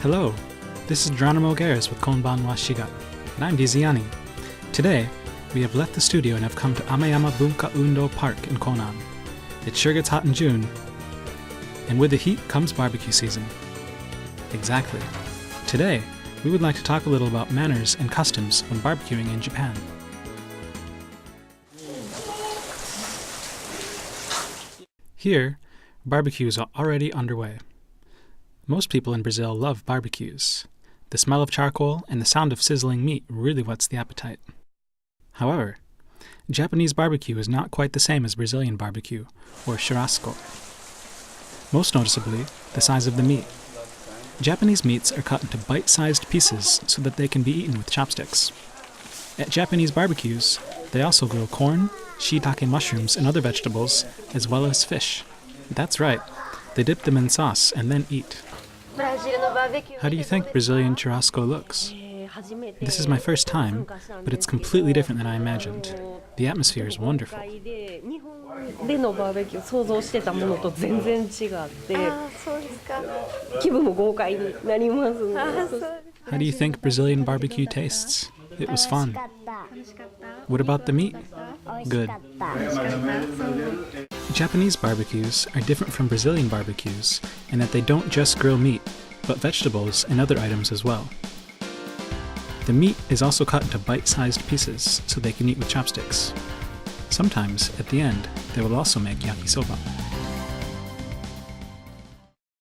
Hello, this is Geronimo Garris with KONBANWA SHIGA, and I'm Diziani. Today, we have left the studio and have come to Ameyama Bunka Undo Park in Konan. It sure gets hot in June, and with the heat comes barbecue season. Exactly. Today, we would like to talk a little about manners and customs when barbecuing in Japan. Here, barbecues are already underway. Most people in Brazil love barbecues. The smell of charcoal and the sound of sizzling meat really whets the appetite. However, Japanese barbecue is not quite the same as Brazilian barbecue, or churrasco. Most noticeably, the size of the meat. Japanese meats are cut into bite-sized pieces so that they can be eaten with chopsticks. At Japanese barbecues, they also grill corn, shiitake mushrooms, and other vegetables, as well as fish. That's right, they dip them in sauce and then eat. How do you think Brazilian churrasco looks? This is my first time, but it's completely different than I imagined. The atmosphere is wonderful. How do you think Brazilian barbecue tastes? It was fun. What about the meat? Good. Japanese barbecues are different from Brazilian barbecues in that they don't just grill meat, but vegetables and other items as well. The meat is also cut into bite-sized pieces so they can eat with chopsticks. Sometimes, at the end, they will also make yakisoba.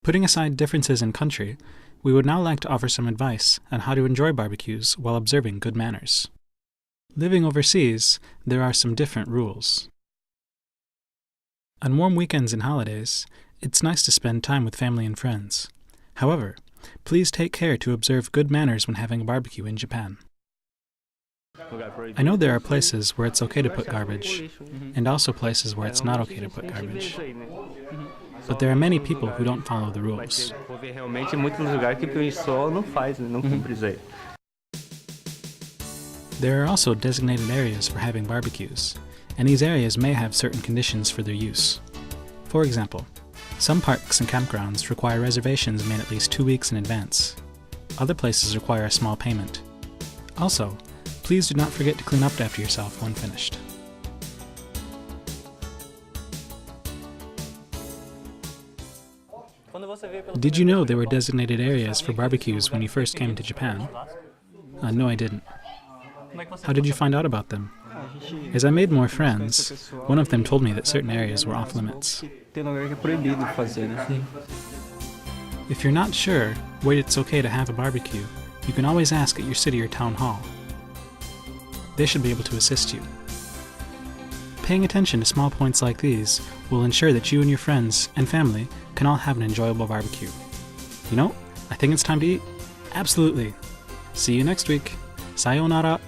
Putting aside differences in country, we would now like to offer some advice on how to enjoy barbecues while observing good manners. Living overseas, there are some different rules. On warm weekends and holidays, it's nice to spend time with family and friends. However, please take care to observe good manners when having a barbecue in Japan. I know there are places where it's okay to put garbage, and also places where it's not okay to put garbage. But there are many people who don't follow the rules. There are also designated areas for having barbecues, and these areas may have certain conditions for their use. For example, some parks and campgrounds require reservations made at least 2 weeks in advance. Other places require a small payment. Also, please do not forget to clean up after yourself when finished. Did you know there were designated areas for barbecues when you first came to Japan? No, I didn't. How did you find out about them? As I made more friends, one of them told me that certain areas were off limits. If you're not sure where it's okay to have a barbecue, you can always ask at your city or town hall. They should be able to assist you. Paying attention to small points like these will ensure that you and your friends and family can all have an enjoyable barbecue. You know, I think it's time to eat. Absolutely. See you next week. Sayonara.